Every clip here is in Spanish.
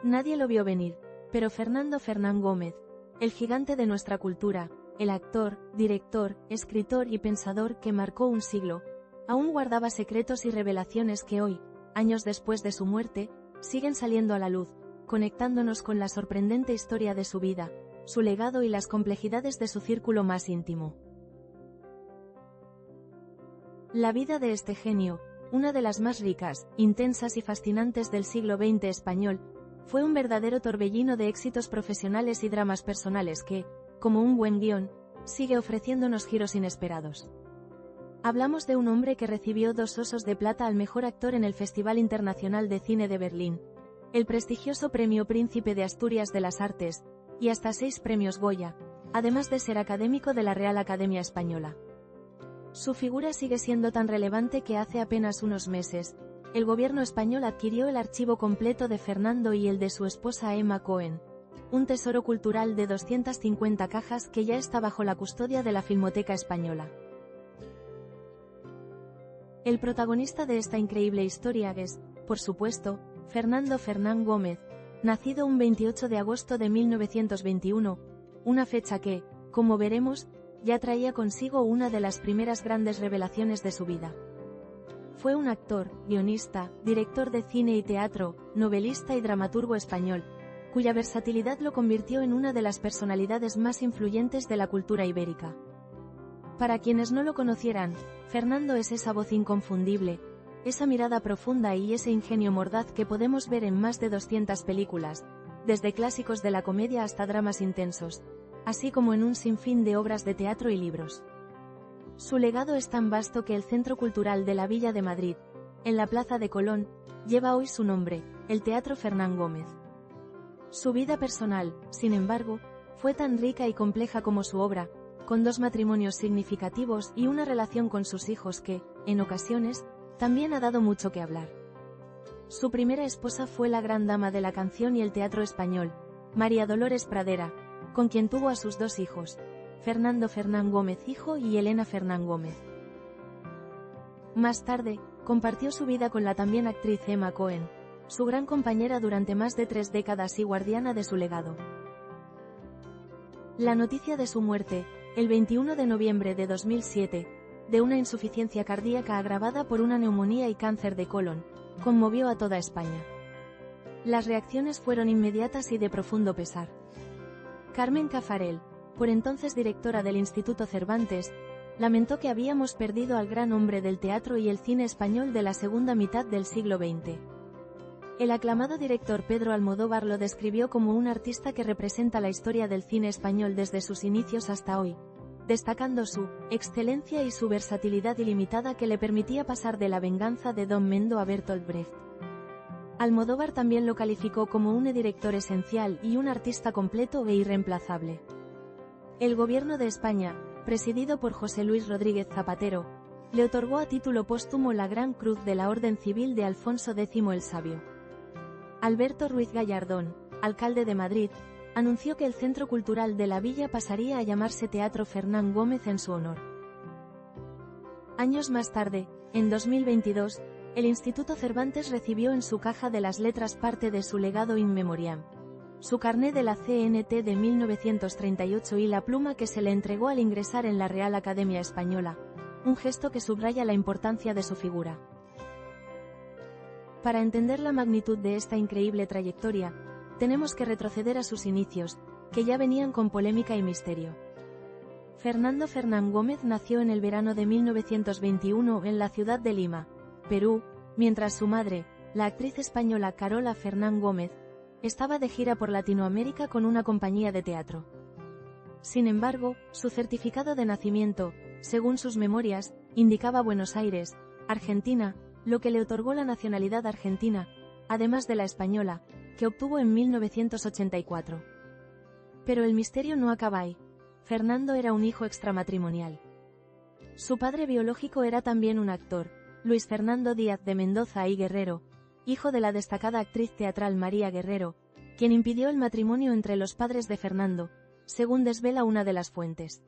Nadie lo vio venir, pero Fernando Fernán Gómez, el gigante de nuestra cultura, el actor, director, escritor y pensador que marcó un siglo, aún guardaba secretos y revelaciones que hoy, años después de su muerte, siguen saliendo a la luz, conectándonos con la sorprendente historia de su vida, su legado y las complejidades de su círculo más íntimo. La vida de este genio, una de las más ricas, intensas y fascinantes del siglo XX español, fue un verdadero torbellino de éxitos profesionales y dramas personales que, como un buen guión, sigue ofreciéndonos giros inesperados. Hablamos de un hombre que recibió 2 Osos de Plata al mejor actor en el Festival Internacional de Cine de Berlín, el prestigioso Premio Príncipe de Asturias de las Artes, y hasta 6 premios Goya, además de ser académico de la Real Academia Española. Su figura sigue siendo tan relevante que hace apenas unos meses, el gobierno español adquirió el archivo completo de Fernando y el de su esposa Emma Cohen, un tesoro cultural de 250 cajas que ya está bajo la custodia de la Filmoteca Española. El protagonista de esta increíble historia es, por supuesto, Fernando Fernán Gómez, nacido un 28 de agosto de 1921, una fecha que, como veremos, ya traía consigo una de las primeras grandes revelaciones de su vida. Fue un actor, guionista, director de cine y teatro, novelista y dramaturgo español, cuya versatilidad lo convirtió en una de las personalidades más influyentes de la cultura ibérica. Para quienes no lo conocieran, Fernando es esa voz inconfundible, esa mirada profunda y ese ingenio mordaz que podemos ver en más de 200 películas, desde clásicos de la comedia hasta dramas intensos, así como en un sinfín de obras de teatro y libros. Su legado es tan vasto que el Centro Cultural de la Villa de Madrid, en la Plaza de Colón, lleva hoy su nombre, el Teatro Fernán Gómez. Su vida personal, sin embargo, fue tan rica y compleja como su obra, con 2 matrimonios significativos y una relación con sus hijos que, en ocasiones, también ha dado mucho que hablar. Su primera esposa fue la gran dama de la canción y el teatro español, María Dolores Pradera, con quien tuvo a sus 2 hijos, Fernando Fernán Gómez hijo y Elena Fernán Gómez. Más tarde, compartió su vida con la también actriz Emma Cohen, su gran compañera durante más de 3 décadas y guardiana de su legado. La noticia de su muerte, el 21 de noviembre de 2007, de una insuficiencia cardíaca agravada por una neumonía y cáncer de colon, conmovió a toda España. Las reacciones fueron inmediatas y de profundo pesar. Carmen Cafarel, por entonces directora del Instituto Cervantes, lamentó que habíamos perdido al gran hombre del teatro y el cine español de la segunda mitad del siglo XX. El aclamado director Pedro Almodóvar lo describió como un artista que representa la historia del cine español desde sus inicios hasta hoy, destacando su excelencia y su versatilidad ilimitada que le permitía pasar de La venganza de Don Mendo a Bertolt Brecht. Almodóvar también lo calificó como un director esencial y un artista completo e irreemplazable. El gobierno de España, presidido por José Luis Rodríguez Zapatero, le otorgó a título póstumo la Gran Cruz de la Orden Civil de Alfonso X el Sabio. Alberto Ruiz Gallardón, alcalde de Madrid, anunció que el Centro Cultural de la Villa pasaría a llamarse Teatro Fernán Gómez en su honor. Años más tarde, en 2022, el Instituto Cervantes recibió en su caja de las letras parte de su legado in memoriam, su carné de la CNT de 1938 y la pluma que se le entregó al ingresar en la Real Academia Española, un gesto que subraya la importancia de su figura. Para entender la magnitud de esta increíble trayectoria, tenemos que retroceder a sus inicios, que ya venían con polémica y misterio. Fernando Fernán Gómez nació en el verano de 1921 en la ciudad de Lima, Perú, mientras su madre, la actriz española Carola Fernán Gómez, estaba de gira por Latinoamérica con una compañía de teatro. Sin embargo, su certificado de nacimiento, según sus memorias, indicaba Buenos Aires, Argentina, lo que le otorgó la nacionalidad argentina, además de la española, que obtuvo en 1984. Pero el misterio no acaba ahí. Fernando era un hijo extramatrimonial. Su padre biológico era también un actor, Luis Fernando Díaz de Mendoza y Guerrero, hijo de la destacada actriz teatral María Guerrero, quien impidió el matrimonio entre los padres de Fernando, según desvela una de las fuentes.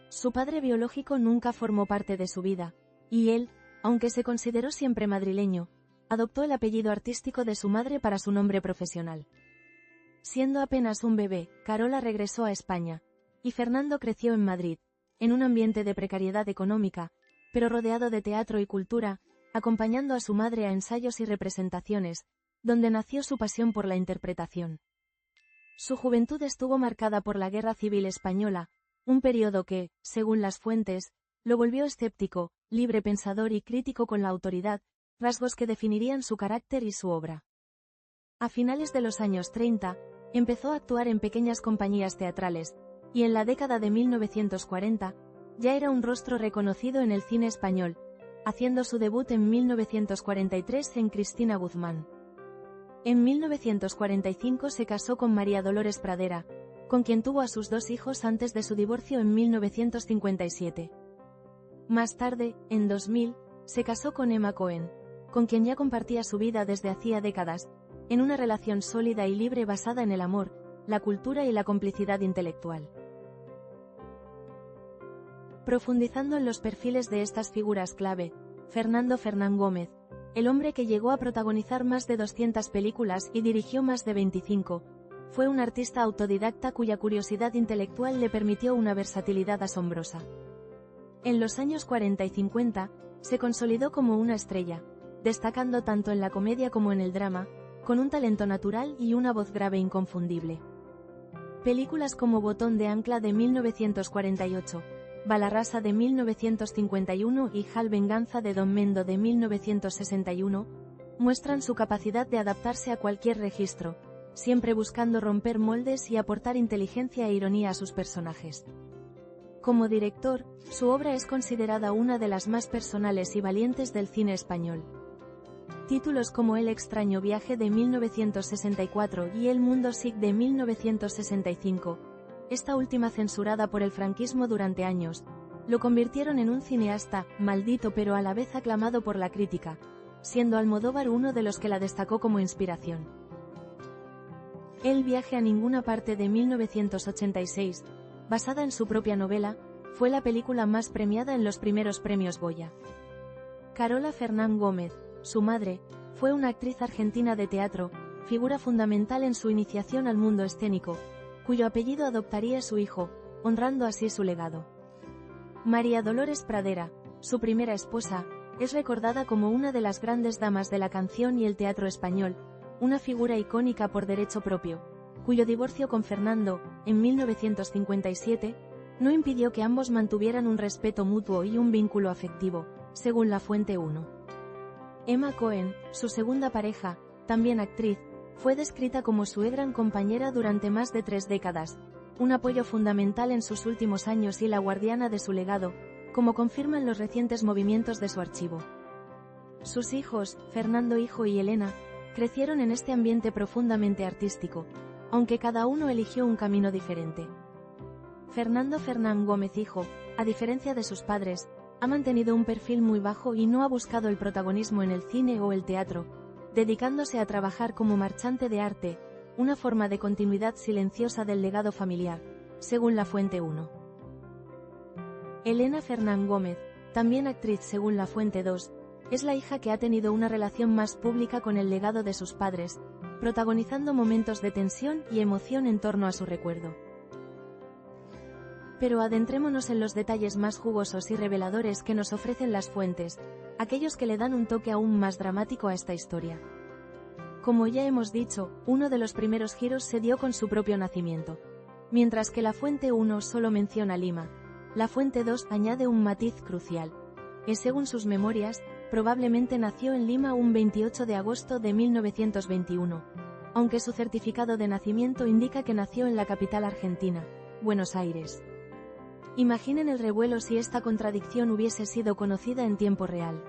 Su padre biológico nunca formó parte de su vida, y él, aunque se consideró siempre madrileño, adoptó el apellido artístico de su madre para su nombre profesional. Siendo apenas un bebé, Carola regresó a España, y Fernando creció en Madrid, en un ambiente de precariedad económica, pero rodeado de teatro y cultura, acompañando a su madre a ensayos y representaciones, donde nació su pasión por la interpretación. Su juventud estuvo marcada por la Guerra Civil Española, un periodo que, según las fuentes, lo volvió escéptico, libre pensador y crítico con la autoridad, rasgos que definirían su carácter y su obra. A finales de los años 30, empezó a actuar en pequeñas compañías teatrales, y en la década de 1940, ya era un rostro reconocido en el cine español, haciendo su debut en 1943 en Cristina Guzmán. En 1945 se casó con María Dolores Pradera, con quien tuvo a sus 2 hijos antes de su divorcio en 1957. Más tarde, en 2000, se casó con Emma Cohen, con quien ya compartía su vida desde hacía décadas, en una relación sólida y libre basada en el amor, la cultura y la complicidad intelectual. Profundizando en los perfiles de estas figuras clave, Fernando Fernán Gómez, el hombre que llegó a protagonizar más de 200 películas y dirigió más de 25, fue un artista autodidacta cuya curiosidad intelectual le permitió una versatilidad asombrosa. En los años 40 y 50, se consolidó como una estrella, destacando tanto en la comedia como en el drama, con un talento natural y una voz grave inconfundible. Películas como Botón de ancla de 1948, Balarrasa de 1951 y Jal Venganza de Don Mendo de 1961, muestran su capacidad de adaptarse a cualquier registro, siempre buscando romper moldes y aportar inteligencia e ironía a sus personajes. Como director, su obra es considerada una de las más personales y valientes del cine español. Títulos como El extraño viaje de 1964 y El mundo Sick de 1965, esta última censurada por el franquismo durante años, lo convirtieron en un cineasta maldito pero a la vez aclamado por la crítica, siendo Almodóvar uno de los que la destacó como inspiración. El viaje a ninguna parte de 1986, basada en su propia novela, fue la película más premiada en los primeros premios Goya. Carola Fernán Gómez, su madre, fue una actriz argentina de teatro, figura fundamental en su iniciación al mundo escénico, cuyo apellido adoptaría su hijo, honrando así su legado. María Dolores Pradera, su primera esposa, es recordada como una de las grandes damas de la canción y el teatro español, una figura icónica por derecho propio, cuyo divorcio con Fernando, en 1957, no impidió que ambos mantuvieran un respeto mutuo y un vínculo afectivo, según la fuente 1. Emma Cohen, su segunda pareja, también actriz, fue descrita como su gran compañera durante más de 3 décadas, un apoyo fundamental en sus últimos años y la guardiana de su legado, como confirman los recientes movimientos de su archivo. Sus hijos, Fernando hijo y Elena, crecieron en este ambiente profundamente artístico, aunque cada uno eligió un camino diferente. Fernando Fernán Gómez hijo, a diferencia de sus padres, ha mantenido un perfil muy bajo y no ha buscado el protagonismo en el cine o el teatro, dedicándose a trabajar como marchante de arte, una forma de continuidad silenciosa del legado familiar, según la fuente 1. Elena Fernán Gómez, también actriz según la fuente 2, es la hija que ha tenido una relación más pública con el legado de sus padres, protagonizando momentos de tensión y emoción en torno a su recuerdo. Pero adentrémonos en los detalles más jugosos y reveladores que nos ofrecen las fuentes, aquellos que le dan un toque aún más dramático a esta historia. Como ya hemos dicho, uno de los primeros giros se dio con su propio nacimiento. Mientras que la fuente 1 solo menciona Lima, la fuente 2 añade un matiz crucial. Según sus memorias, probablemente nació en Lima un 28 de agosto de 1921, aunque su certificado de nacimiento indica que nació en la capital argentina, Buenos Aires. Imaginen el revuelo si esta contradicción hubiese sido conocida en tiempo real.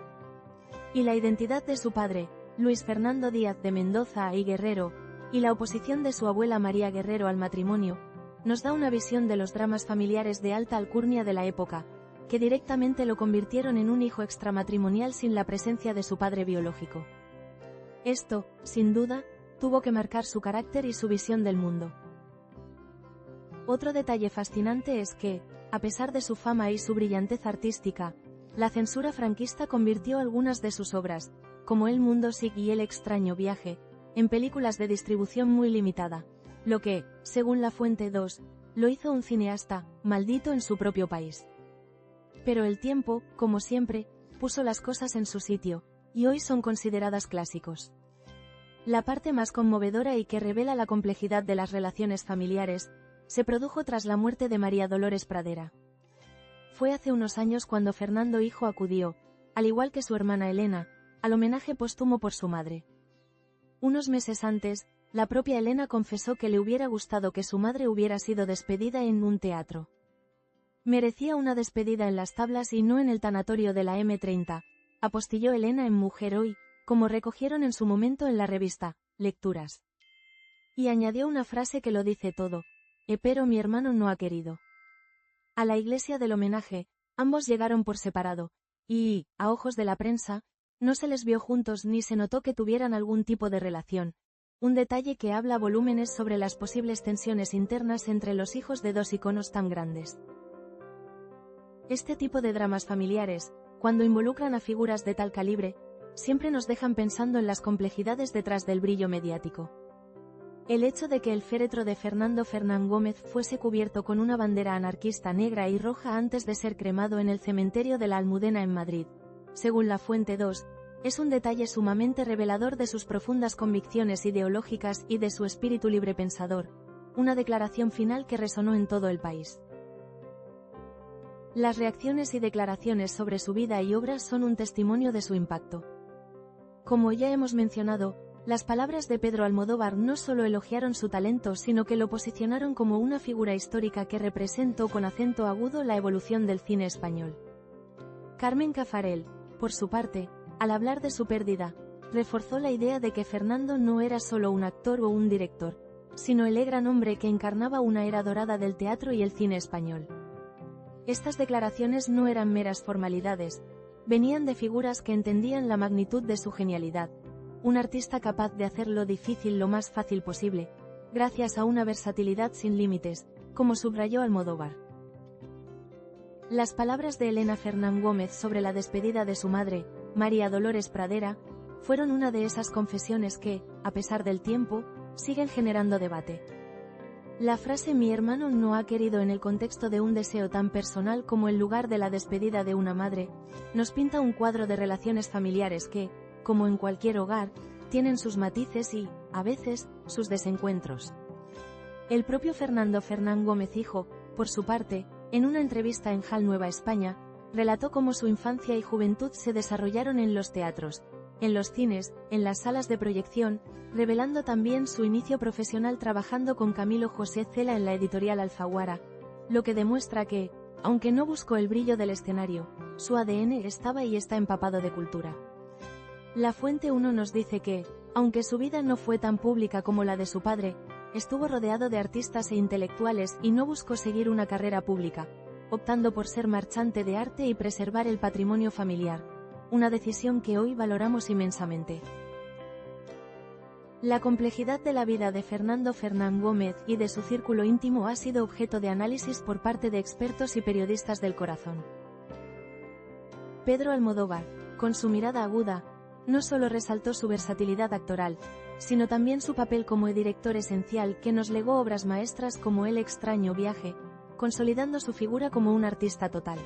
Y la identidad de su padre, Luis Fernando Díaz de Mendoza y Guerrero, y la oposición de su abuela María Guerrero al matrimonio, nos da una visión de los dramas familiares de alta alcurnia de la época, que directamente lo convirtieron en un hijo extramatrimonial sin la presencia de su padre biológico. Esto, sin duda, tuvo que marcar su carácter y su visión del mundo. Otro detalle fascinante es que, a pesar de su fama y su brillantez artística, la censura franquista convirtió algunas de sus obras, como El Mundo Sick y El Extraño Viaje, en películas de distribución muy limitada, lo que, según la fuente 2, lo hizo un cineasta maldito en su propio país. Pero el tiempo, como siempre, puso las cosas en su sitio, y hoy son consideradas clásicos. La parte más conmovedora y que revela la complejidad de las relaciones familiares, se produjo tras la muerte de María Dolores Pradera. Fue hace unos años cuando Fernando hijo acudió, al igual que su hermana Elena, al homenaje póstumo por su madre. Unos meses antes, la propia Elena confesó que le hubiera gustado que su madre hubiera sido despedida en un teatro. Merecía una despedida en las tablas y no en el tanatorio de la M30, apostilló Elena en Mujer Hoy, como recogieron en su momento en la revista Lecturas. Y añadió una frase que lo dice todo: pero mi hermano no ha querido. A la iglesia del homenaje, ambos llegaron por separado, y, a ojos de la prensa, no se les vio juntos ni se notó que tuvieran algún tipo de relación, un detalle que habla volúmenes sobre las posibles tensiones internas entre los hijos de dos iconos tan grandes. Este tipo de dramas familiares, cuando involucran a figuras de tal calibre, siempre nos dejan pensando en las complejidades detrás del brillo mediático. El hecho de que el féretro de Fernando Fernán Gómez fuese cubierto con una bandera anarquista negra y roja antes de ser cremado en el cementerio de la Almudena en Madrid, según la fuente 2, es un detalle sumamente revelador de sus profundas convicciones ideológicas y de su espíritu librepensador, una declaración final que resonó en todo el país. Las reacciones y declaraciones sobre su vida y obra son un testimonio de su impacto. Como ya hemos mencionado, las palabras de Pedro Almodóvar no solo elogiaron su talento sino que lo posicionaron como una figura histórica que representó con acento agudo la evolución del cine español. Carmen Cafarel, por su parte, al hablar de su pérdida, reforzó la idea de que Fernando no era solo un actor o un director, sino el gran hombre que encarnaba una era dorada del teatro y el cine español. Estas declaraciones no eran meras formalidades, venían de figuras que entendían la magnitud de su genialidad, un artista capaz de hacer lo difícil lo más fácil posible, gracias a una versatilidad sin límites, como subrayó Almodóvar. Las palabras de Elena Fernán Gómez sobre la despedida de su madre, María Dolores Pradera, fueron una de esas confesiones que, a pesar del tiempo, siguen generando debate. La frase "mi hermano no ha querido" en el contexto de un deseo tan personal como el lugar de la despedida de una madre, nos pinta un cuadro de relaciones familiares que, como en cualquier hogar, tienen sus matices y, a veces, sus desencuentros. El propio Fernando Fernán Gómez hijo, por su parte, en una entrevista en HAL Nueva España, relató cómo su infancia y juventud se desarrollaron en los teatros, en los cines, en las salas de proyección, revelando también su inicio profesional trabajando con Camilo José Cela en la editorial Alfaguara, lo que demuestra que, aunque no buscó el brillo del escenario, su ADN estaba y está empapado de cultura. La fuente 1 nos dice que, aunque su vida no fue tan pública como la de su padre, estuvo rodeado de artistas e intelectuales y no buscó seguir una carrera pública, optando por ser marchante de arte y preservar el patrimonio familiar, una decisión que hoy valoramos inmensamente. La complejidad de la vida de Fernando Fernán Gómez y de su círculo íntimo ha sido objeto de análisis por parte de expertos y periodistas del corazón. Pedro Almodóvar, con su mirada aguda, no solo resaltó su versatilidad actoral, sino también su papel como director esencial que nos legó obras maestras como El Extraño Viaje, consolidando su figura como un artista total.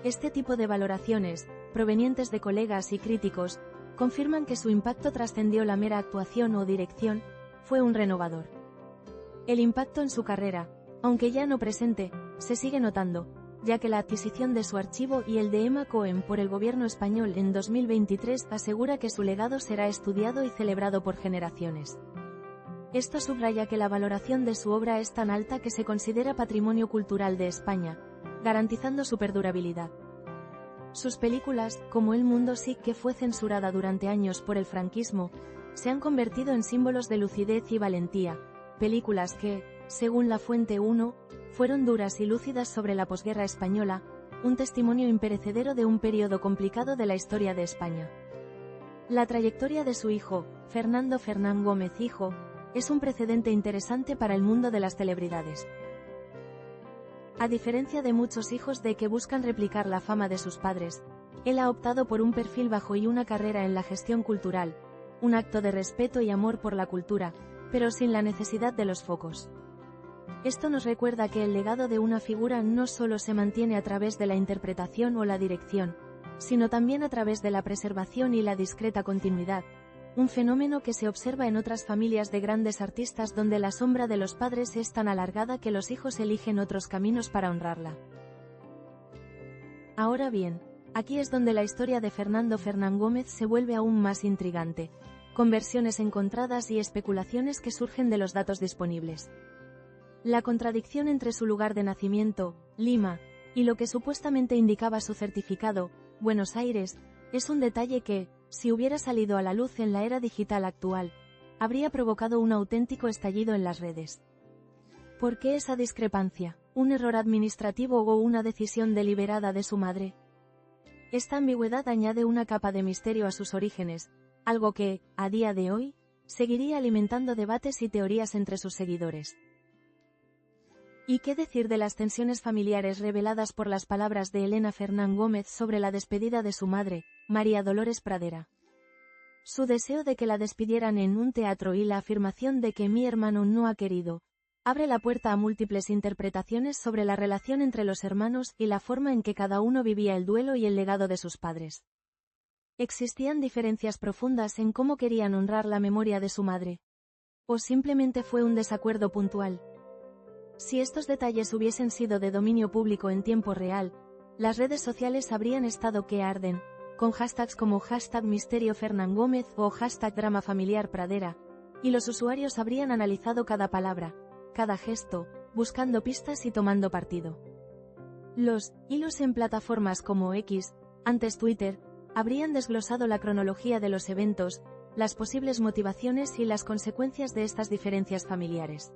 Este tipo de valoraciones, provenientes de colegas y críticos, confirman que su impacto trascendió la mera actuación o dirección, fue un renovador. El impacto en su carrera, aunque ya no presente, se sigue notando, ya que la adquisición de su archivo y el de Emma Cohen por el gobierno español en 2023 asegura que su legado será estudiado y celebrado por generaciones. Esto subraya que la valoración de su obra es tan alta que se considera patrimonio cultural de España, garantizando su perdurabilidad. Sus películas, como El Mundo Sick, que fue censurada durante años por el franquismo, se han convertido en símbolos de lucidez y valentía, películas que, según la fuente 1, fueron duras y lúcidas sobre la posguerra española, un testimonio imperecedero de un periodo complicado de la historia de España. La trayectoria de su hijo, Fernando Fernán Gómez hijo, es un precedente interesante para el mundo de las celebridades. A diferencia de muchos hijos de que buscan replicar la fama de sus padres, Él ha optado por un perfil bajo y una carrera en la gestión cultural, un acto de respeto y amor por la cultura, pero sin la necesidad de los focos. Esto nos recuerda que el legado de una figura no solo se mantiene a través de la interpretación o la dirección, sino también a través de la preservación y la discreta continuidad, un fenómeno que se observa en otras familias de grandes artistas donde la sombra de los padres es tan alargada que los hijos eligen otros caminos para honrarla. Ahora bien, aquí es donde la historia de Fernando Fernán Gómez se vuelve aún más intrigante, con versiones encontradas y especulaciones que surgen de los datos disponibles. La contradicción entre su lugar de nacimiento, Lima, y lo que supuestamente indicaba su certificado, Buenos Aires, es un detalle que, si hubiera salido a la luz en la era digital actual, habría provocado un auténtico estallido en las redes. ¿Por qué esa discrepancia? ¿Un error administrativo o una decisión deliberada de su madre? Esta ambigüedad añade una capa de misterio a sus orígenes, algo que, a día de hoy, seguiría alimentando debates y teorías entre sus seguidores. ¿Y qué decir de las tensiones familiares reveladas por las palabras de Elena Fernán Gómez sobre la despedida de su madre, María Dolores Pradera? Su deseo de que la despidieran en un teatro y la afirmación de que mi hermano no ha querido, abre la puerta a múltiples interpretaciones sobre la relación entre los hermanos y la forma en que cada uno vivía el duelo y el legado de sus padres. ¿Existían diferencias profundas en cómo querían honrar la memoria de su madre? ¿O simplemente fue un desacuerdo puntual? Si estos detalles hubiesen sido de dominio público en tiempo real, las redes sociales habrían estado que arden, con hashtags como #MisterioFernanGómez o #DramaFamiliarPradera, y los usuarios habrían analizado cada palabra, cada gesto, buscando pistas y tomando partido. Los hilos en plataformas como X, antes Twitter, habrían desglosado la cronología de los eventos, las posibles motivaciones y las consecuencias de estas diferencias familiares.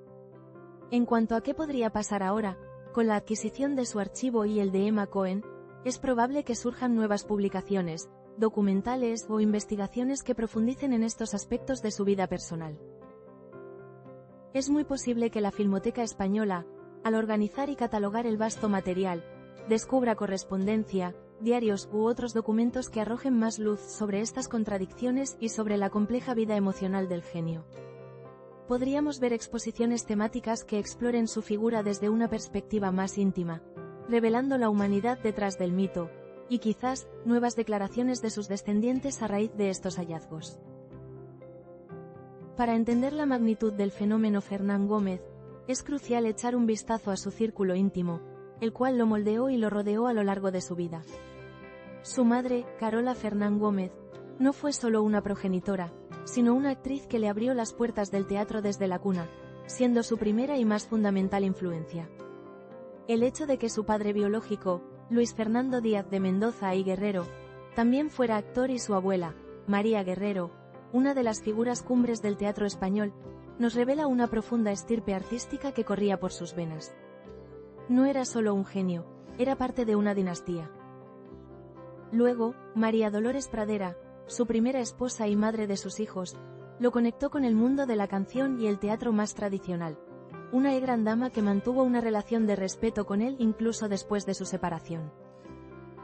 En cuanto a qué podría pasar ahora, con la adquisición de su archivo y el de Emma Cohen, es probable que surjan nuevas publicaciones, documentales o investigaciones que profundicen en estos aspectos de su vida personal. Es muy posible que la Filmoteca Española, al organizar y catalogar el vasto material, descubra correspondencia, diarios u otros documentos que arrojen más luz sobre estas contradicciones y sobre la compleja vida emocional del genio. Podríamos ver exposiciones temáticas que exploren su figura desde una perspectiva más íntima, revelando la humanidad detrás del mito, y quizás, nuevas declaraciones de sus descendientes a raíz de estos hallazgos. Para entender la magnitud del fenómeno Fernán Gómez, es crucial echar un vistazo a su círculo íntimo, el cual lo moldeó y lo rodeó a lo largo de su vida. Su madre, Carola Fernán Gómez, no fue solo una progenitora, sino una actriz que le abrió las puertas del teatro desde la cuna, siendo su primera y más fundamental influencia. El hecho de que su padre biológico, Luis Fernando Díaz de Mendoza y Guerrero, también fuera actor y su abuela, María Guerrero, una de las figuras cumbres del teatro español, nos revela una profunda estirpe artística que corría por sus venas. No era solo un genio, era parte de una dinastía. Luego, María Dolores Pradera, su primera esposa y madre de sus hijos, lo conectó con el mundo de la canción y el teatro más tradicional, una gran dama que mantuvo una relación de respeto con él incluso después de su separación.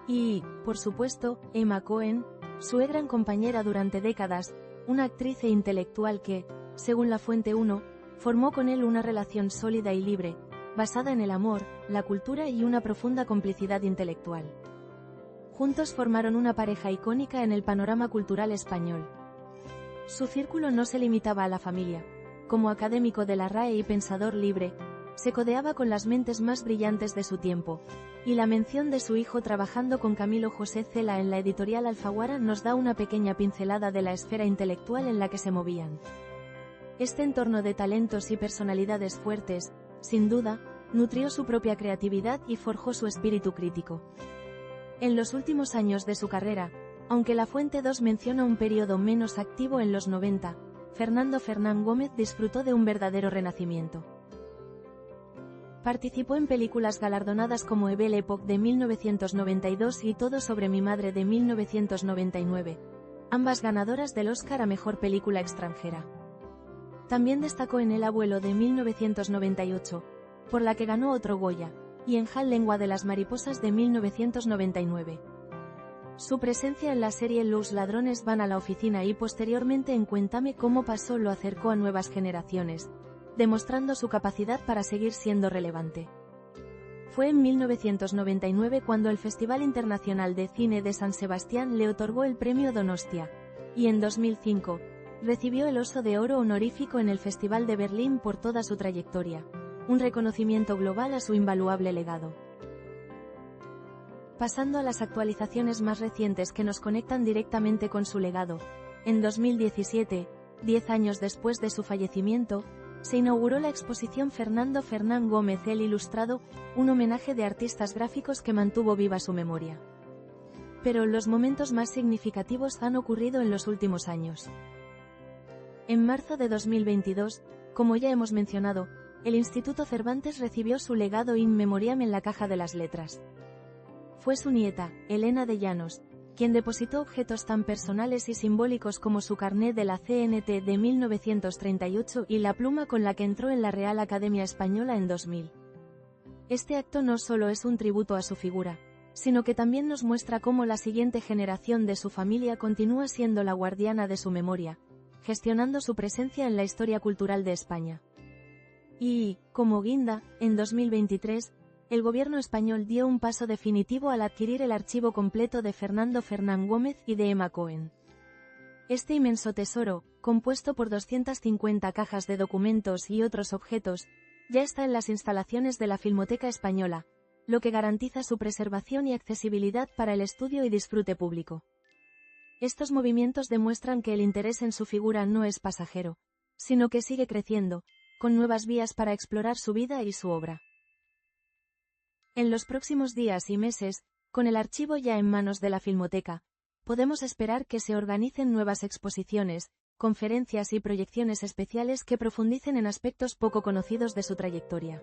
Y, por supuesto, Emma Cohen, su gran compañera durante décadas, una actriz e intelectual que, según la Fuente 1, formó con él una relación sólida y libre, basada en el amor, la cultura y una profunda complicidad intelectual. Juntos formaron una pareja icónica en el panorama cultural español. Su círculo no se limitaba a la familia. Como académico de la RAE y pensador libre, se codeaba con las mentes más brillantes de su tiempo, y la mención de su hijo trabajando con Camilo José Cela en la editorial Alfaguara nos da una pequeña pincelada de la esfera intelectual en la que se movían. Este entorno de talentos y personalidades fuertes, sin duda, nutrió su propia creatividad y forjó su espíritu crítico. En los últimos años de su carrera, aunque la Fuente 2 menciona un periodo menos activo en los 90, Fernando Fernán Gómez disfrutó de un verdadero renacimiento. Participó en películas galardonadas como Belle Époque de 1992 y Todo sobre mi madre de 1999, ambas ganadoras del Oscar a Mejor Película Extranjera. También destacó en El abuelo de 1998, por la que ganó otro Goya, y en Hal Lengua de las mariposas de 1999. Su presencia en la serie Los ladrones van a la oficina y posteriormente en Cuéntame cómo pasó lo acercó a nuevas generaciones, demostrando su capacidad para seguir siendo relevante. Fue en 1999 cuando el Festival Internacional de Cine de San Sebastián le otorgó el premio Donostia, y en 2005, recibió el Oso de Oro honorífico en el Festival de Berlín por toda su trayectoria, un reconocimiento global a su invaluable legado. Pasando a las actualizaciones más recientes que nos conectan directamente con su legado, en 2017, 10 años después de su fallecimiento, se inauguró la exposición Fernando Fernán Gómez el Ilustrado, un homenaje de artistas gráficos que mantuvo viva su memoria. Pero los momentos más significativos han ocurrido en los últimos años. En marzo de 2022, como ya hemos mencionado, el Instituto Cervantes recibió su legado in memoriam en la Caja de las Letras. Fue su nieta, Elena de Llanos, quien depositó objetos tan personales y simbólicos como su carné de la CNT de 1938 y la pluma con la que entró en la Real Academia Española en 2000. Este acto no solo es un tributo a su figura, sino que también nos muestra cómo la siguiente generación de su familia continúa siendo la guardiana de su memoria, gestionando su presencia en la historia cultural de España. Y, como guinda, en 2023, el gobierno español dio un paso definitivo al adquirir el archivo completo de Fernando Fernán Gómez y de Emma Cohen. Este inmenso tesoro, compuesto por 250 cajas de documentos y otros objetos, ya está en las instalaciones de la Filmoteca Española, lo que garantiza su preservación y accesibilidad para el estudio y disfrute público. Estos movimientos demuestran que el interés en su figura no es pasajero, sino que sigue creciendo, con nuevas vías para explorar su vida y su obra. En los próximos días y meses, con el archivo ya en manos de la Filmoteca, podemos esperar que se organicen nuevas exposiciones, conferencias y proyecciones especiales que profundicen en aspectos poco conocidos de su trayectoria.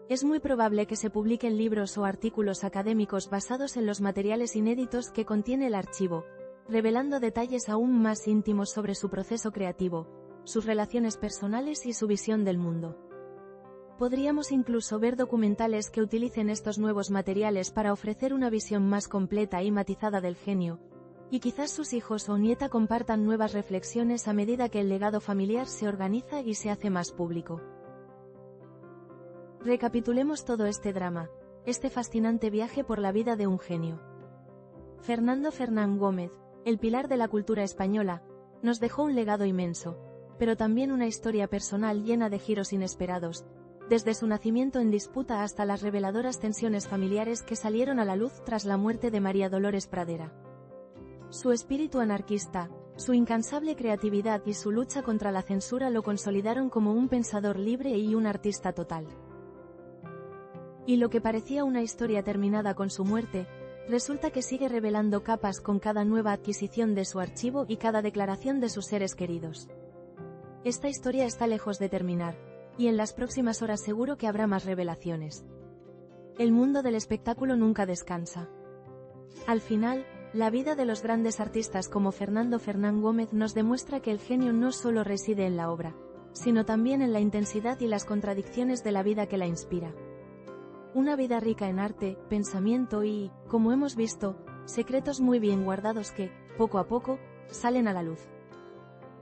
Es muy probable que se publiquen libros o artículos académicos basados en los materiales inéditos que contiene el archivo, revelando detalles aún más íntimos sobre su proceso creativo, sus relaciones personales y su visión del mundo. Podríamos incluso ver documentales que utilicen estos nuevos materiales para ofrecer una visión más completa y matizada del genio, y quizás sus hijos o nieta compartan nuevas reflexiones a medida que el legado familiar se organiza y se hace más público. Recapitulemos todo este drama, este fascinante viaje por la vida de un genio. Fernando Fernán Gómez, el pilar de la cultura española, nos dejó un legado inmenso, pero también una historia personal llena de giros inesperados, desde su nacimiento en disputa hasta las reveladoras tensiones familiares que salieron a la luz tras la muerte de María Dolores Pradera. Su espíritu anarquista, su incansable creatividad y su lucha contra la censura lo consolidaron como un pensador libre y un artista total. Y lo que parecía una historia terminada con su muerte, resulta que sigue revelando capas con cada nueva adquisición de su archivo y cada declaración de sus seres queridos. Esta historia está lejos de terminar, y en las próximas horas seguro que habrá más revelaciones. El mundo del espectáculo nunca descansa. Al final, la vida de los grandes artistas como Fernando Fernán Gómez nos demuestra que el genio no solo reside en la obra, sino también en la intensidad y las contradicciones de la vida que la inspira. Una vida rica en arte, pensamiento y, como hemos visto, secretos muy bien guardados que, poco a poco, salen a la luz.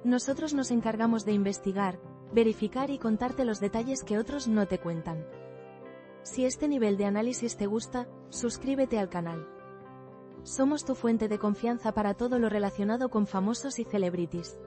Nosotros nos encargamos de investigar, verificar y contarte los detalles que otros no te cuentan. Si este nivel de análisis te gusta, suscríbete al canal. Somos tu fuente de confianza para todo lo relacionado con famosos y celebrities.